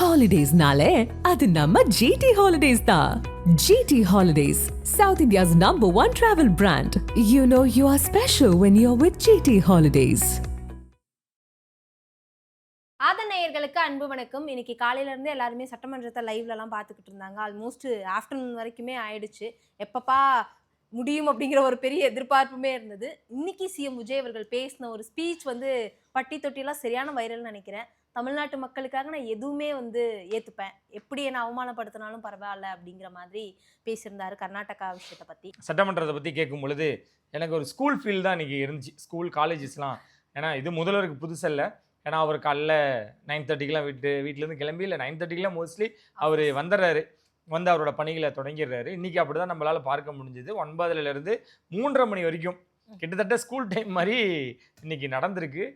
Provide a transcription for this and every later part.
Holidays-nale, adu namma GT Holidays da. GT Holidays, South India's #1 travel brand. You know you are special when you're with GT Holidays. நேயர்களுக்கு அன்பு வணக்கம். இன்னைக்கு காலையில இருந்து எல்லாருமே சட்டமன்றத்தை லைவ்லலாம் பார்த்துக்கிட்டு இருந்தாங்க. ஆல்மோஸ்ட் ஆஃப்டர்நூன் வரைக்குமே ஆயிடுச்சு. எப்பப்பா முடியும் அப்படிங்கிற ஒரு பெரிய எதிர்பார்ப்புமே இருந்தது. இன்னைக்கு சிஎம் விஜய் அவர்கள் பேசின ஒரு ஸ்பீச் பட்டி தொட்டிலாம் சரியான வைரல்னு நினைக்கிறேன். தமிழ்நாட்டு மக்களுக்காக நான் எதுவுமே ஏத்துப்பேன், எப்படி என்ன அவமானப்படுத்தினாலும் பரவாயில்ல அப்படிங்கிற மாதிரி பேசியிருந்தாரு கர்நாடகா விஷயத்தை பத்தி. சட்டமன்றத்தை பத்தி கேட்கும் பொழுது எனக்கு ஒரு ஸ்கூல் ஃபீல் தான் இன்னைக்கு இருந்துச்சு. ஸ்கூல் காலேஜஸ்லாம், ஏன்னா இது முதல்வருக்கு புதுசல்ல. ஏன்னா அவர் காலைல 9:30க்கெலாம் வீட்டிலேருந்து கிளம்பி, இல்லை 9:30க்கெலாம் மோஸ்ட்லி அவர் வந்துடுறாரு, வந்து அவரோட பணிகளை தொடங்கிடுறாரு. இன்றைக்கி அப்படி தான் நம்மளால் பார்க்க முடிஞ்சுது. 9லேருந்து 3:30 மணி வரைக்கும் கிட்டத்தட்ட ஸ்கூல் டைம் மாதிரி இன்றைக்கி நடந்திருக்கு.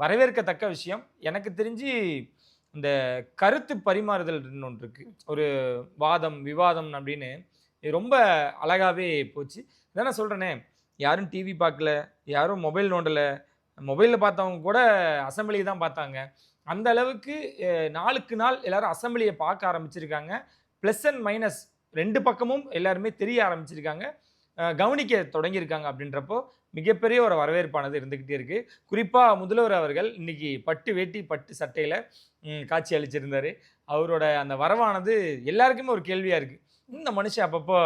வரவேற்கத்தக்க விஷயம். எனக்கு தெரிஞ்சு இந்த கருத்து பரிமாறுதல்னு ஒன்று இருக்குது, ஒரு வாதம் விவாதம் அப்படின்னு, இது ரொம்ப அழகாகவே போச்சு. இதான் நான் சொல்கிறேனே, யாரும் டிவி பார்க்கல, யாரும் மொபைல் நோண்டலை, மொபைலில் பார்த்தவங்க கூட அசம்பிளியை தான் பார்த்தாங்க. அந்த அளவுக்கு நாளுக்கு நாள் எல்லாரும் அசம்பிளியை பார்க்க ஆரம்பிச்சிருக்காங்க. ப்ளஸ் அண்ட் மைனஸ் ரெண்டு பக்கமும் எல்லாருமே தெரிய ஆரம்பிச்சிருக்காங்க, கவனிக்க தொடங்கியிருக்காங்க. அப்படின்றப்போ மிகப்பெரிய ஒரு வரவேற்பானது இருந்துக்கிட்டே இருக்குது. குறிப்பாக முதல்வர் அவர்கள் இன்னைக்கு பட்டு வேட்டி பட்டு சட்டையில் காட்சி அளிச்சிருந்தார். அவரோட அந்த வரவானது எல்லாருக்குமே ஒரு கேள்வியாக இருக்குது, இந்த மனுஷன் அப்பப்போ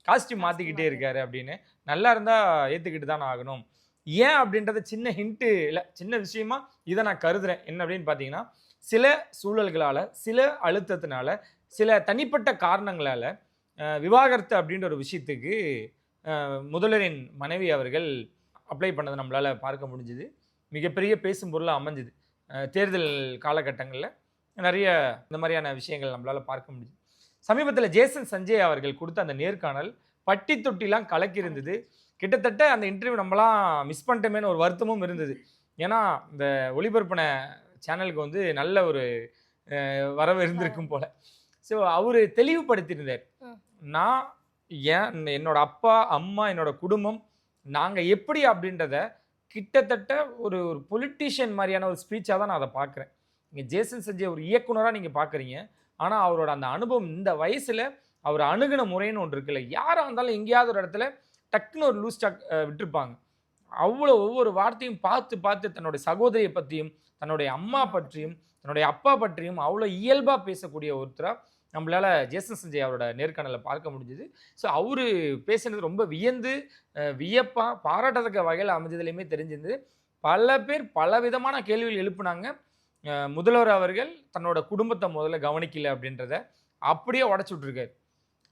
காஸ்டியூம் மாற்றிக்கிட்டே இருக்காரு அப்படின்னு. நல்லா இருந்தால் ஏற்றுக்கிட்டு தானே ஆகணும். ஏன் அப்படின்றத சின்ன ஹிண்ட்டு இல்லை, சின்ன விஷயமா இதை நான் கருதுறேன். என்ன அப்படின்னு பார்த்தீங்கன்னா, சில சூழல்களால், சில அழுத்தத்தினால, சில தனிப்பட்ட காரணங்களால் விவாகரத்து அப்படின்ற ஒரு விஷயத்துக்கு முதல்வரின் மனைவி அவர்கள் அப்ளை பண்ணதை நம்மளால் பார்க்க முடிஞ்சுது. மிகப்பெரிய பேசும் பொருளாக அமைஞ்சுது. தேர்தல் காலகட்டங்களில் நிறைய இந்த மாதிரியான விஷயங்கள் நம்மளால் பார்க்க முடிஞ்சுது. சமீபத்தில் ஜேசன் சஞ்சய் அவர்கள் கொடுத்த அந்த நேர்காணல் பட்டி தொட்டிலாம் கலக்கி இருந்தது. கிட்டத்தட்ட அந்த இன்டர்வியூ நம்மளாம் மிஸ் பண்ணிட்டோமேனு ஒரு வருத்தமும் இருந்தது. ஏன்னா இந்த ஒளிபரப்பின சேனலுக்கு நல்ல ஒரு வரவு இருந்திருக்கும் போல். ஸோ அவர் தெளிவுபடுத்தியிருந்தார், நான் என்னோட அப்பா அம்மா என்னோட குடும்பம் நாங்கள் எப்படி அப்படின்றத கிட்டத்தட்ட ஒரு பொலிட்டீஷியன் மாதிரியான ஒரு ஸ்பீச்சாக தான் நான் அதை பார்க்குறேன். நீங்கள் ஜேசன் சஞ்சய் ஒரு இயக்குனராக நீங்கள் பார்க்குறீங்க, ஆனால் அவரோட அந்த அனுபவம், இந்த வயசில் அவர் அணுகுன முறைன்னு ஒன்று இருக்குல்ல, யாராக இருந்தாலும் எங்கேயாவது ஒரு இடத்துல டக்குன்னு ஒரு லூஸ் ஸ்டாக் விட்டுருப்பாங்க. அவ்வளோ ஒவ்வொரு வார்த்தையும் பார்த்து பார்த்து தன்னுடைய சகோதரியை பற்றியும், தன்னுடைய அம்மா பற்றியும், தன்னுடைய அப்பா பற்றியும் அவ்வளோ இயல்பாக பேசக்கூடிய ஒருத்தராக நம்மளால் ஜேசன் சஞ்சய் அவரோட நேர்காணலை பார்க்க முடிஞ்சுது. ஸோ அவர் பேசுனது ரொம்ப வியப்பாக பாராட்டத்தக்க வகையில் அமைஞ்சதுலையுமே தெரிஞ்சிருந்தது. பல பேர் பல விதமான கேள்விகள் எழுப்புனாங்க. முதல்வர் அவர்கள் தன்னோட குடும்பத்தை முதல்ல கவனிக்கல அப்படின்றத அப்படியே உடச்சி விட்ருக்காரு.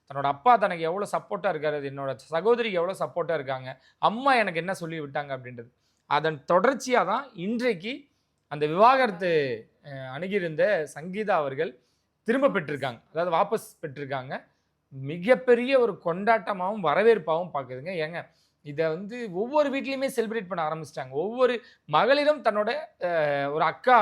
தன்னோட அப்பா தனக்கு எவ்வளோ சப்போர்ட்டாக இருக்காரு, என்னோட சகோதரிக்கு எவ்வளோ சப்போர்ட்டாக இருக்காங்க, அம்மா எனக்கு என்ன சொல்லி விட்டாங்க அப்படின்றது. அதன் தொடர்ச்சியாக தான் இன்றைக்கு அந்த விவாகரத்து அணுகியிருந்த சங்கீதா அவர்கள் திரும்ப பெற்றிருக்காங்க, அதாவது வாபஸ் பெற்றிருக்காங்க. மிகப்பெரிய ஒரு கொண்டாட்டமாகவும் வரவேற்பாகவும் பார்க்குதுங்க. ஏங்க இதை ஒவ்வொரு வீட்லேயுமே செலிப்ரேட் பண்ண ஆரம்பிச்சிட்டாங்க. ஒவ்வொரு மகளிரும் தன்னோட ஒரு அக்கா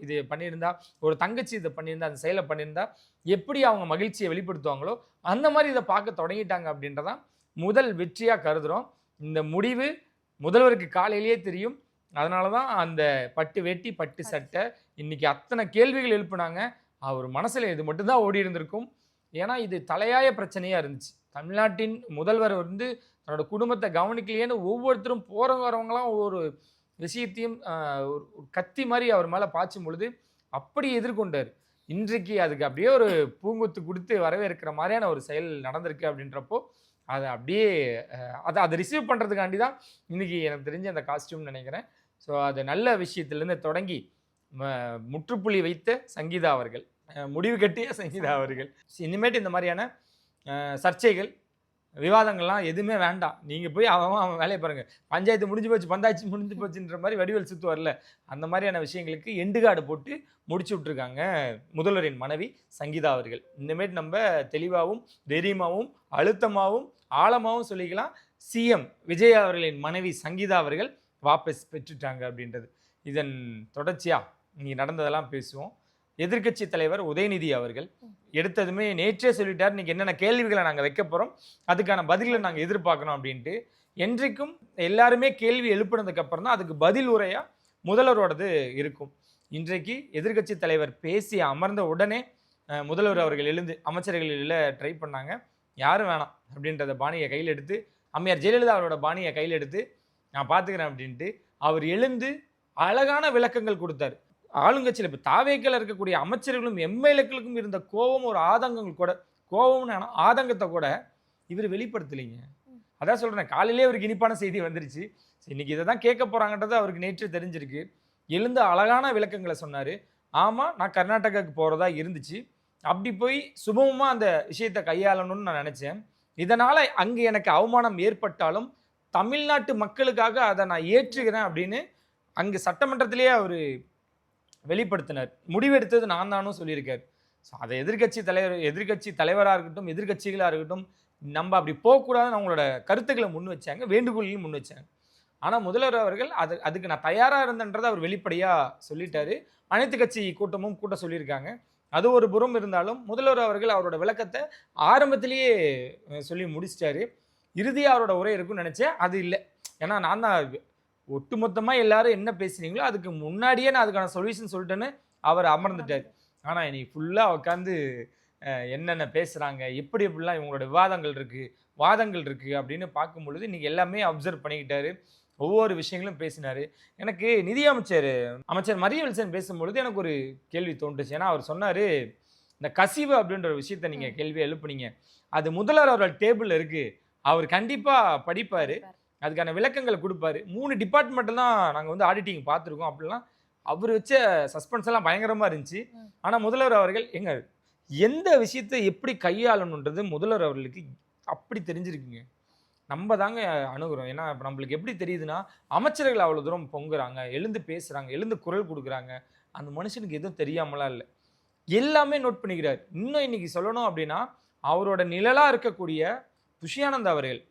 இது பண்ணியிருந்தா, ஒரு தங்கச்சி இதை பண்ணியிருந்தா, அந்த செயலை பண்ணியிருந்தா எப்படி அவங்க மகிழ்ச்சியை வெளிப்படுத்துவாங்களோ அந்த மாதிரி இதை பார்க்க தொடங்கிட்டாங்க அப்படின்றதான் முதல் வெற்றியாக கருதுகிறோம். இந்த முடிவு முதல்வருக்கு காலையிலேயே தெரியும். அதனால தான் அந்த பட்டு வேட்டி பட்டு சட்டை இன்னைக்கு அத்தனை கேள்விகள் எழுப்புனாங்க. அவர் மனசில் இது மட்டும்தான் ஓடி இருந்திருக்கும். ஏன்னா இது தலையாய பிரச்சனையாக இருந்துச்சு. தமிழ்நாட்டின் முதல்வர் தன்னோட குடும்பத்தை கவனிக்கலையேன்னு ஒவ்வொருத்தரும் போகிறவங்க வரவங்களாம் ஒவ்வொரு விஷயத்தையும் ஒரு கத்தி மாதிரி அவர் மேலே பாய்ச்சும் பொழுது அப்படி எதிர்கொண்டார். இன்றைக்கு அதுக்கு அப்படியே ஒரு பூங்குத்து கொடுத்து வரவேற்கிற மாதிரியான ஒரு செயல் நடந்திருக்கு. அப்படின்றப்போ அதை அப்படியே அதை ரிசீவ் பண்ணுறதுக்காண்டி தான் இன்றைக்கி எனக்கு தெரிஞ்ச அந்த காஸ்டியூம்னு நினைக்கிறேன். ஸோ அது நல்ல விஷயத்துலேருந்து தொடங்கி முற்றுப்புள்ளி வைத்த சங்கீதா அவர்கள், முடிவு கட்டிய சங்கீதா அவர்கள், இனிமேட்டு இந்த மாதிரியான சர்ச்சைகள் விவாதங்கள்லாம் எதுவுமே வேண்டாம். நீங்கள் போய் அவன் வேலையை பாருங்கள், பஞ்சாயத்து முடிஞ்சு போச்சு, பந்தாச்சு முடிஞ்சு போச்சுன்ற மாதிரி வடிவேல் சுற்று வரல, அந்த மாதிரியான விஷயங்களுக்கு எண்டுகாடு போட்டு முடிச்சு விட்ருக்காங்க முதல்வரின் மனைவி சங்கீதா அவர்கள். இனிமேட்டு நம்ம தெளிவாகவும் தைரியமாகவும் அழுத்தமாகவும் ஆழமாகவும் சொல்லிக்கலாம், சிஎம் விஜய் அவர்களின் மனைவி சங்கீதா அவர்கள் வாபஸ் பெற்றுட்டாங்க அப்படின்றது. இதன் தொடர்ச்சியாக இங்கே நடந்ததெல்லாம் பேசுவோம். எதிர்க்கட்சி தலைவர் உதயநிதி அவர்கள் எடுத்ததுமே நேற்றே சொல்லிட்டார், இன்னைக்கு என்னென்ன கேள்விகளை நாங்கள் வைக்க போகிறோம், அதுக்கான பதில்களை நாங்கள் எதிர்பார்க்கணும் அப்படின்ட்டு. என்றைக்கும் எல்லாருமே கேள்வி எழுப்பினதுக்கு அப்புறம் தான் அதுக்கு பதில் உரையாக முதல்வரோடது இருக்கும். இன்றைக்கு எதிர்க்கட்சி தலைவர் பேசி அமர்ந்த உடனே முதல்வர் அவர்கள் எழுந்து அமைச்சர்கள் ட்ரை பண்ணாங்க. யாரும் வேணாம் அப்படின்றத பாணியை கையில் எடுத்து, அம்மையார் ஜெயலலிதா அவரோட பாணியை கையில் எடுத்து நான் பார்த்துக்கிறேன் அப்படின்ட்டு அவர் எழுந்து அழகான விளக்கங்கள் கொடுத்தார். ஆளுங்கட்சியில் இப்போ தாவேக்கள் இருக்கக்கூடிய அமைச்சர்களும் எம்எல்ஏக்களுக்கும் இருந்த கோபம், ஒரு ஆதங்கங்கள் கூட, கோபம்னு ஆதங்கத்தை கூட இவர் வெளிப்படுத்தலைங்க. அதான் சொல்கிறேன், காலையிலே அவருக்கு இனிப்பான செய்தி வந்துருச்சு. இன்னைக்கு இதை தான் கேட்க போகிறாங்கன்றது அவருக்கு நேற்று தெரிஞ்சிருக்கு. எழுந்து அழகான விளக்கங்களை சொன்னார். ஆமாம், நான் கர்நாடகாவுக்கு போகிறதா இருந்துச்சு, அப்படி போய் சுபமாக அந்த விஷயத்தை கையாளணும்னு நான் நினச்சேன். இதனால் அங்கே எனக்கு அவமானம் ஏற்பட்டாலும் தமிழ்நாட்டு மக்களுக்காக அதை நான் ஏற்றுக்கிறேன் அப்படின்னு அங்கே சட்டமன்றத்திலேயே அவர் வெளிப்படுத்தினார். முடிவெடுத்தது நான் தானும் சொல்லியிருக்கார். ஸோ அதை எதிர்கட்சி தலைவராக இருக்கட்டும், எதிர்கட்சிகளாக இருக்கட்டும், நம்ம அப்படி போகக்கூடாதுன்னு அவங்களோட கருத்துக்களை முன் வச்சாங்க, வேண்டுகோளையும் முன் வச்சாங்க. ஆனால் முதல்வர் அவர்கள் அதுக்கு நான் தயாராக இருந்தேன்றதை அவர் வெளிப்படையாக சொல்லிட்டாரு. அனைத்து கட்சி கூட்டமும் கூட்ட சொல்லியிருக்காங்க. அது ஒரு புறம் இருந்தாலும் முதல்வர் அவர்கள் அவரோட விளக்கத்தை ஆரம்பத்திலேயே சொல்லி முடிச்சிட்டாரு. இறுதியாக அவரோட உரை இருக்குன்னு நினச்சேன், அது இல்லை. ஏன்னா நான் தான் ஒட்டுமொத்தமாக எல்லாரும் என்ன பேசுனீங்களோ அதுக்கு முன்னாடியே நான் அதுக்கான சொல்யூஷன் சொல்லிட்டேன்னு அவர் அமர்ந்துட்டார். ஆனால் இன்னைக்கு ஃபுல்லாக உட்காந்து என்னென்ன பேசுகிறாங்க, எப்படிலாம் இவங்களோட வாதங்கள் இருக்குது அப்படின்னு பார்க்கும் பொழுது இன்றைக்கி எல்லாமே அப்சர்வ் பண்ணிக்கிட்டாரு. ஒவ்வொரு விஷயங்களும் பேசினார். எனக்கு அமைச்சர் மரியவில்சன் பேசும்பொழுது எனக்கு ஒரு கேள்வி தோன்றுச்சு. ஏன்னா அவர் சொன்னார், இந்த கசிவு அப்படின்ற ஒரு விஷயத்தை நீங்கள் கேள்வியை எழுப்புனீங்க, அது முதல்வர் அவர்கள் டேபிளில் இருக்குது, அவர் கண்டிப்பாக படிப்பார், அதுக்கான விளக்கங்களை கொடுப்பாரு. 3 டிபார்ட்மெண்ட்டில் தான் நாங்கள் வந்து ஆடிட்டிங் பார்த்துருக்கோம் அப்படிலாம் அவர் வச்ச சஸ்பென்ஸ் எல்லாம் பயங்கரமாக இருந்துச்சு. ஆனால் முதல்வர் அவர்கள் எந்த விஷயத்தை எப்படி கையாளணுன்றது முதல்வர் அவர்களுக்கு அப்படி தெரிஞ்சிருக்குங்க. நம்ம தாங்க அணுகிறோம். ஏன்னா இப்போ நம்மளுக்கு எப்படி தெரியுதுன்னா, அமைச்சர்கள் அவ்வளோ தூரம் பொங்குறாங்க, எழுந்து பேசுகிறாங்க, எழுந்து குரல் கொடுக்குறாங்க. அந்த மனுஷனுக்கு எதுவும் தெரியாமலாம் இல்லை, எல்லாமே நோட் பண்ணிக்கிறார். இன்னும் இன்னைக்கு சொல்லணும் அப்படின்னா, அவரோட நிழலாக இருக்கக்கூடிய புஷியானந்த் அவர்கள்,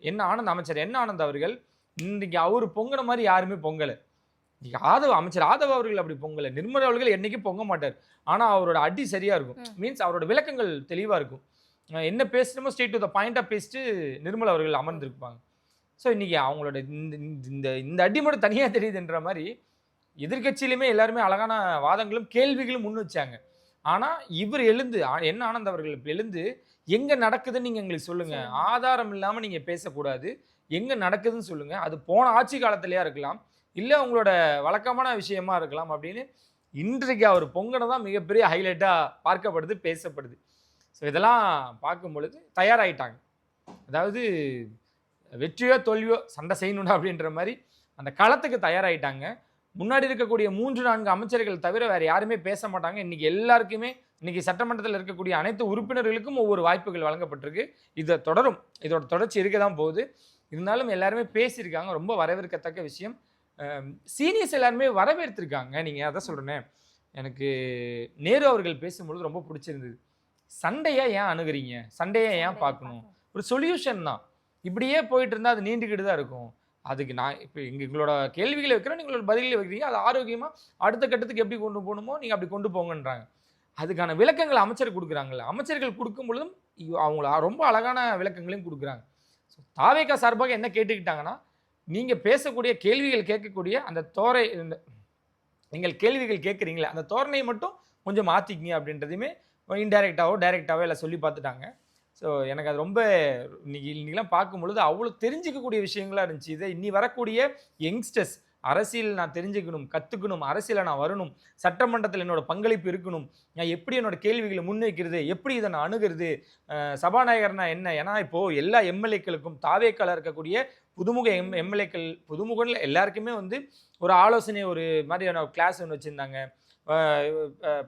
அமைச்சர் ஆனந்த் அவர்கள் இன்னைக்கு அவர் பொங்கின மாதிரி யாருமே பொங்கலை. அமைச்சர் ஆதவ் அவர்கள் அப்படி பொங்கலை. நிர்மலா அவர்கள் என்னைக்கும் பொங்க மாட்டார். ஆனால் அவரோட அடி சரியாக இருக்கும். மீன்ஸ் அவரோட விளக்கங்கள் தெளிவாக இருக்கும். என்ன பேசணுமோ ஸ்ட்ரெயிட் டு த பாயிண்டாக பேசிட்டு நிர்மலா அவர்கள் அமர்ந்திருப்பாங்க. ஸோ இன்றைக்கி அவங்களோட இந்த அடி மட்டும் தனியாக தெரியுதுன்ற மாதிரி எதிர்கட்சியிலுமே எல்லாருமே அழகான வாதங்களும் கேள்விகளும் முன் வச்சாங்க. ஆனால் இவர் எழுந்து ஆனந்த் அவர்கள் எழுந்து எங்கே நடக்குதுன்னு நீங்கள் எங்களுக்கு சொல்லுங்கள், ஆதாரம் இல்லாமல் நீங்கள் பேசக்கூடாது, எங்கே நடக்குதுன்னு சொல்லுங்கள், அது போன ஆட்சி காலத்திலேயா இருக்கலாம், இல்லை உங்களோட வழக்கமான விஷயமா இருக்கலாம் அப்படின்னு இன்றைக்கு அவர் பொங்கனை தான் மிகப்பெரிய ஹைலைட்டாக பார்க்கப்படுது, பேசப்படுது. ஸோ இதெல்லாம் பார்க்கும் பொழுது தயாராகிட்டாங்க. அதாவது வெற்றியோ தோல்வியோ சண்டை செய்யணும்னா அப்படின்ற மாதிரி அந்த களத்துக்கு தயாராகிட்டாங்க. முன்னாடி இருக்கக்கூடிய 3-4 அமைச்சர்கள் தவிர வேறு யாருமே பேச மாட்டாங்க. இன்றைக்கி எல்லாருக்குமே, இன்றைக்கி சட்டமன்றத்தில் இருக்கக்கூடிய அனைத்து உறுப்பினர்களுக்கும் ஒவ்வொரு வாய்ப்புகள் வழங்கப்பட்டிருக்கு. இதை தொடரும், இதோட தொடர்ச்சி இருக்க தான் போகுது. இருந்தாலும் எல்லாருமே பேசியிருக்காங்க, ரொம்ப வரவேற்கத்தக்க விஷயம். சீனியர்ஸ் எல்லாருமே வரவேற்றிருக்காங்க. நீங்கள் அதான் சொல்கிறேன்னே, எனக்கு நேரு அவர்கள் பேசும்பொழுது ரொம்ப பிடிச்சிருந்தது. சண்டையை ஏன் அணுகிறீங்க, சண்டையை ஏன் பார்க்கணும், ஒரு சொல்யூஷன் தான். இப்படியே போயிட்டு இருந்தால் அது நீண்டுக்கிட்டு தான் இருக்கும். அதுக்கு நான் இப்போ எங்களோட கேள்விகளை வைக்கிறோம், நீங்களோட பதில்களை வைக்கிறீங்க, அது ஆரோக்கியமாக அடுத்த கட்டத்துக்கு எப்படி கொண்டு போகணுமோ நீங்கள் அப்படி கொண்டு போங்கன்றாங்க. அதுக்கான விளக்கங்கள் அமைச்சர் கொடுக்குறாங்கல்ல, அமைச்சர்கள் கொடுக்கும் பொழுதும் அவங்கள ரொம்ப அழகான விளக்கங்களையும் கொடுக்குறாங்க. ஸோ தாவேகா சார்பாக என்ன கேட்டுக்கிட்டாங்கன்னா, நீங்கள் பேசக்கூடிய கேள்விகள் கேட்கக்கூடிய அந்த நீங்கள் கேள்விகள் கேட்குறீங்களே அந்த தோரணையை மட்டும் கொஞ்சம் மாற்றிக்கிங்க அப்படின்றதையுமே டைரெக்டாகவோ எல்லாம் சொல்லி பார்த்துட்டாங்க. ஸோ எனக்கு அது ரொம்ப இன்னைக்கெல்லாம் பார்க்கும்பொழுது அவ்வளோ தெரிஞ்சிக்கக்கூடிய விஷயங்களாக இருந்துச்சு. இதை இன்னி வரக்கூடிய யங்ஸ்டர்ஸ், அரசியல் நான் தெரிஞ்சுக்கணும், கற்றுக்கணும், அரசியலை நான் வரணும், சட்டமன்றத்தில் என்னோட பங்களிப்பு இருக்கணும், நான் எப்படி என்னோட கேள்விகளை முன்வைக்கிறது, எப்படி இதை நான் அணுகிறது, சபாநாயகர்னா என்ன. ஏன்னா இப்போது எல்லா எம்எல்ஏக்களுக்கும் தாவேக்கால இருக்கக்கூடிய புதுமுக எம்எல்ஏக்கள், புதுமுகன்னு எல்லாருக்குமே வந்து ஒரு ஆலோசனை, ஒரு மாதிரியான கிளாஸ் ஒன்று வச்சுருந்தாங்க,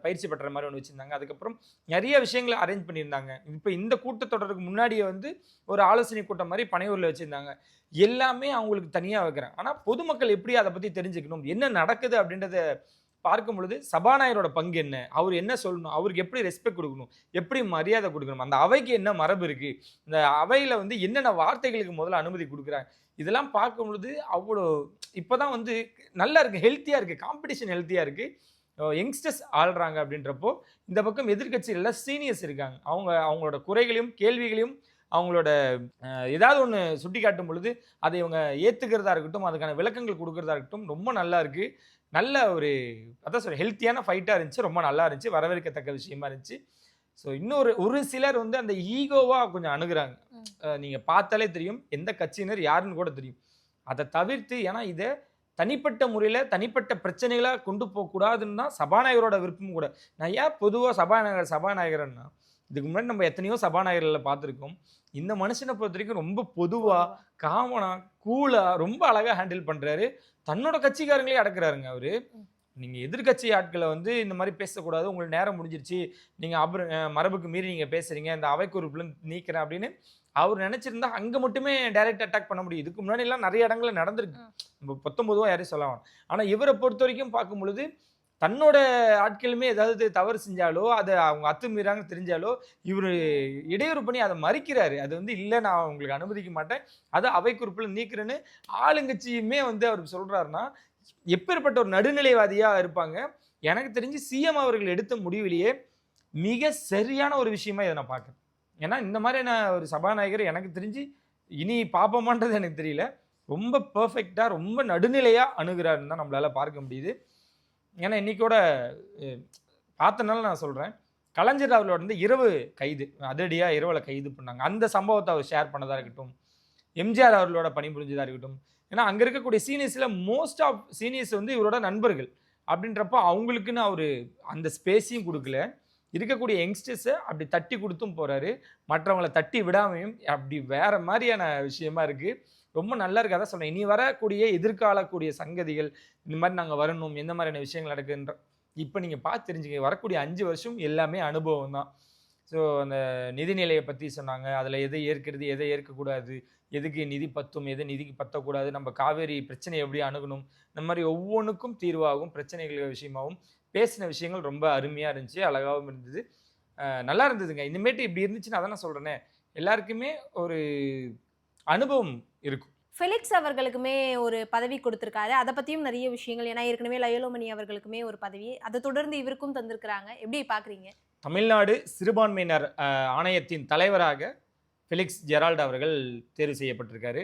பயிற்சி பெற்ற மாதிரி ஒன்று வச்சுருந்தாங்க. அதுக்கப்புறம் நிறைய விஷயங்களை அரேஞ்ச் பண்ணியிருந்தாங்க. இப்போ இந்த கூட்டத்தொடருக்கு முன்னாடியே வந்து ஒரு ஆலோசனை கூட்டம் மாதிரி பனையூரில் வச்சுருந்தாங்க. எல்லாமே அவங்களுக்கு தனியாக வைக்கிறேன். ஆனால் பொதுமக்கள் எப்படி அதை பற்றி தெரிஞ்சுக்கணும், என்ன நடக்குது அப்படின்றத பார்க்கும் பொழுது சபாநாயகரோட பங்கு என்ன, அவர் என்ன சொல்லணும், அவருக்கு எப்படி ரெஸ்பெக்ட் கொடுக்கணும், எப்படி மரியாதை கொடுக்கணும், அந்த அவைக்கு என்ன மரபு இருக்குது, இந்த அவையில் வந்து என்னென்ன வார்த்தைகளுக்கு முதல்ல அனுமதி கொடுக்குறாங்க, இதெல்லாம் பார்க்கும் பொழுது அவ்வளோ இப்போ தான் வந்து நல்லா இருக்குது, ஹெல்த்தியாக இருக்குது, காம்படிஷன் ஹெல்த்தியாக இருக்குது, யங்ஸ்டர்ஸ் ஆள்றாங்க. அப்படின்றப்போ இந்த பக்கம் எதிர்கட்சிகளில் சீனியர்ஸ் இருக்காங்க, அவங்களோட குறைகளையும் கேள்விகளையும் அவங்களோட ஏதாவது ஒன்று சுட்டி காட்டும் பொழுது அதை இவங்க ஏற்றுக்கிறதா இருக்கட்டும், அதுக்கான விளக்கங்கள் கொடுக்கறதா இருக்கட்டும், ரொம்ப நல்லா இருக்குது. நல்ல ஒரு அதான் சொல்ற ஹெல்த்தியான ஃபைட்டாக இருந்துச்சு, ரொம்ப நல்லா இருந்துச்சு, வரவேற்கத்தக்க விஷயமா இருந்துச்சு. ஸோ இன்னொரு ஒரு சிலர் வந்து அந்த ஈகோவாக கொஞ்சம் அணுகுறாங்க. நீங்கள் பார்த்தாலே தெரியும் எந்த கட்சியினர் யாருன்னு கூட தெரியும். அதை தவிர்த்து ஏன்னா இதை தனிப்பட்ட முறையில் தனிப்பட்ட பிரச்சனைகளாக கொண்டு போகக்கூடாதுன்னு தான் சபாநாயகரோட விருப்பம் கூட. நான் ஏன் பொதுவாக சபாநாயகர்னா இதுக்கு முன்னாடி நம்ம எத்தனையோ சபாநாயகர்களை பார்த்துருக்கோம். இந்த மனுஷனை பொறுத்த வரைக்கும் ரொம்ப பொதுவாக காமனாக கூலாக ரொம்ப அழகாக ஹேண்டில் பண்ணுறாரு. தன்னோட கட்சிக்காரங்களே அடக்குறாருங்க அவரு. நீங்கள் எதிர்கட்சி ஆட்களை வந்து இந்த மாதிரி பேசக்கூடாது, உங்களுக்கு நேரம் முடிஞ்சிருச்சு, நீங்கள் மரபுக்கு மீறி நீங்கள் பேசுகிறீங்க, இந்த அவைக்குறிப்புல நீக்கிறேன் அப்படின்னு அவர் நினச்சிருந்தா அங்கே மட்டுமே டைரக்ட் அட்டாக் பண்ண முடியும். இதுக்கு முன்னாடி எல்லாம் நிறைய இடங்கள்ல நடந்திருக்கு. நம்ம 19 யாரையும் சொல்லலாம். ஆனால் இவரை பொறுத்த வரைக்கும் பார்க்கும் பொழுது தன்னோட ஆட்களுமே ஏதாவது தவறு செஞ்சாலோ அதை அவங்க அத்துமீறாங்க தெரிஞ்சாலோ இவர் இடையூறு பண்ணி அதை மறிக்கிறாரு. அது வந்து இல்லை நான் உங்களுக்கு அனுமதிக்க மாட்டேன், அதை அவைக்குறிப்பில் நீக்கிறேன்னு ஆளுங்கட்சியுமே வந்து அவர் சொல்கிறாருன்னா எப்பேற்பட்ட ஒரு நடுநிலைவாதியாக இருப்பாங்க. எனக்கு தெரிஞ்சு சிஎம் அவர்கள் எடுத்த முடிவிலேயே மிக சரியான ஒரு விஷயமா இதை நான் பார்க்குறேன். ஏன்னா இந்த மாதிரியான ஒரு சபாநாயகர் எனக்கு தெரிஞ்சு இனி பார்ப்போமான்றது எனக்கு தெரியல. ரொம்ப பர்ஃபெக்டாக ரொம்ப நடுநிலையாக அணுகிறாருன்னு தான் நம்மளால் பார்க்க முடியுது. ஏன்னா இன்றைக்கூட பார்த்தனால நான் சொல்கிறேன், கலைஞர் அவர்களோட வந்து இரவு கைது அதிரடியாக இரவில் கைது பண்ணாங்க. அந்த சம்பவத்தை அவர் ஷேர் பண்ணதாக இருக்கட்டும், எம்ஜிஆர் அவர்களோட பணிபுரிஞ்சதாக இருக்கட்டும். ஏன்னா அங்கே இருக்கக்கூடிய சீனியர்ஸில் மோஸ்ட் ஆஃப் சீனியர்ஸ் வந்து இவரோட நண்பர்கள் அப்படின்றப்போ அவங்களுக்குன்னு அவர் அந்த ஸ்பேஸையும் கொடுக்கல. இருக்கக்கூடிய யங்ஸ்டர்ஸை அப்படி தட்டி கொடுத்தும் போகிறாரு, மற்றவங்களை தட்டி விடாமையும். அப்படி வேறு மாதிரியான விஷயமா இருக்குது. ரொம்ப நல்லா இருக்குது. அதான் சொல்கிறேன், இனி வரக்கூடிய எதிர்காலக்கூடிய சங்கதிகள் இந்த மாதிரி நாங்கள் வரணும், எந்த மாதிரியான விஷயங்கள் நடக்குதுன்ற இப்போ நீங்கள் பார்த்து தெரிஞ்சுங்க. வரக்கூடிய 5 வருஷம் எல்லாமே அனுபவம் தான். ஸோ அந்த நிதிநிலையை பற்றி சொன்னாங்க, அதில் எதை ஏற்கிறது எதை ஏற்கக்கூடாது, எதுக்கு நிதி பத்தும் எது நிதிக்கு பற்றக்கூடாது, நம்ம காவேரி பிரச்சனை எப்படி அணுகணும், இந்த மாதிரி ஒவ்வொன்றுக்கும் தீர்வாகும் பிரச்சனைகள் விஷயமாகவும் பேசின விஷயங்கள் ரொம்ப அருமையாக இருந்துச்சு, அழகாகவும் இருந்தது, நல்லா இருந்ததுங்க. இனிமேட்டு இப்படி இருந்துச்சுன்னு அதான் நான் சொல்கிறேனே, எல்லாருக்குமே ஒரு அனுபவம் இருக்கும். ஃபெலிக்ஸ் அவர்களுக்குமே ஒரு பதவி கொடுத்துருக்காரு, அதை பற்றியும் நிறைய விஷயங்கள். ஏன்னா ஏற்கனவே லயோலோமணி அவர்களுக்குமே ஒரு பதவி, அதை தொடர்ந்து இவருக்கும் தந்திருக்கிறாங்க. எப்படி பார்க்குறீங்க? தமிழ்நாடு சிறுபான்மையினர் ஆணையத்தின் தலைவராக ஃபெலிக்ஸ் ஜெரால்டு அவர்கள் தேர்வு செய்யப்பட்டிருக்காரு.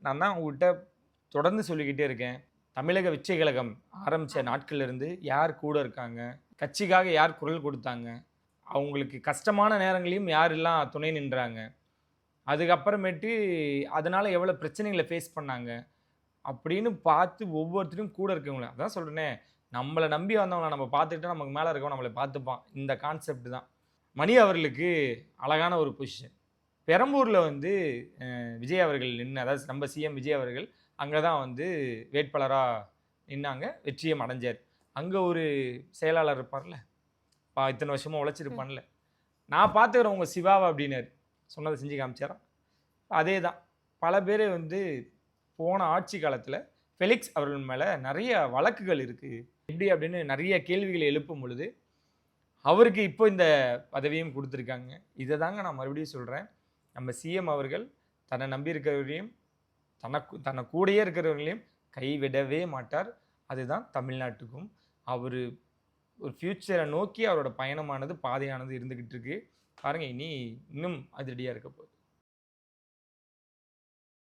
நான் தான் உங்கள்கிட்ட தொடர்ந்து சொல்லிக்கிட்டே இருக்கேன், தமிழக வெற்றி கழகம் ஆரம்பித்த நாட்கள்லேருந்து யார் கூட இருக்காங்க, கட்சிக்காக யார் குரல் கொடுத்தாங்க, அவங்களுக்கு கஷ்டமான நேரங்களையும் யாரெல்லாம் துணை நின்றாங்க, அதுக்கப்புறமேட்டு அதனால் எவ்வளோ பிரச்சனைகளை ஃபேஸ் பண்ணாங்க அப்படின்னு பார்த்து ஒவ்வொருத்தரையும் கூட இருக்கவங்கள அதான் சொல்கிறேனே, நம்மளை நம்பி வந்தவங்களை நம்ம பார்த்துக்கிட்டு நமக்கு மேலே இருக்கவங்க நம்மளை பார்த்துப்பான். இந்த கான்செப்ட் தான். மணி அவர்களுக்கு அழகான ஒரு பொசிஷன். பெரம்பூரில் வந்து விஜய் அவர்கள் நின்று, அதாவது நம்ம சிஎம் விஜய் அவர்கள் அங்கே தான் வந்து வேட்பாளராக நின்னாங்க, வெற்றியும் அடைஞ்சார். அங்கே ஒரு செயலாளர் இருப்பார்ல, இத்தனை வருஷமாக உழைச்சிருப்பான்ல, நான் பார்த்துக்கிறேன் உங்கள் சிவாவை அப்படின்னாரு. சொன்னதை செஞ்சு காமிச்சாரா? அதே தான் பல பேர் வந்து போன ஆட்சி காலத்தில் ஃபெலிக்ஸ் அவர்கள் மேலே நிறைய வழக்குகள் இருக்குது எப்படி அப்படின்னு நிறைய கேள்விகளை எழுப்பும் பொழுது அவருக்கு இப்போ இந்த பதவியும் கொடுத்துருக்காங்க. இதை தாங்க நான் மறுபடியும் சொல்கிறேன், நம்ம சிஎம் அவர்கள் தன்னை நம்பி இருக்கிறவர்களையும் தன்னை கூடயே இருக்கிறவர்களையும் கைவிடவே மாட்டார். அதுதான் தமிழ்நாட்டுக்கும் அவர் ஒரு ஃப்யூச்சரை நோக்கி அவரோட பயணமானது பாதையானது இருந்துக்கிட்டு இருக்கு. பாருங்கள், இன்னும் அதிரடியாக இருக்க போகுது.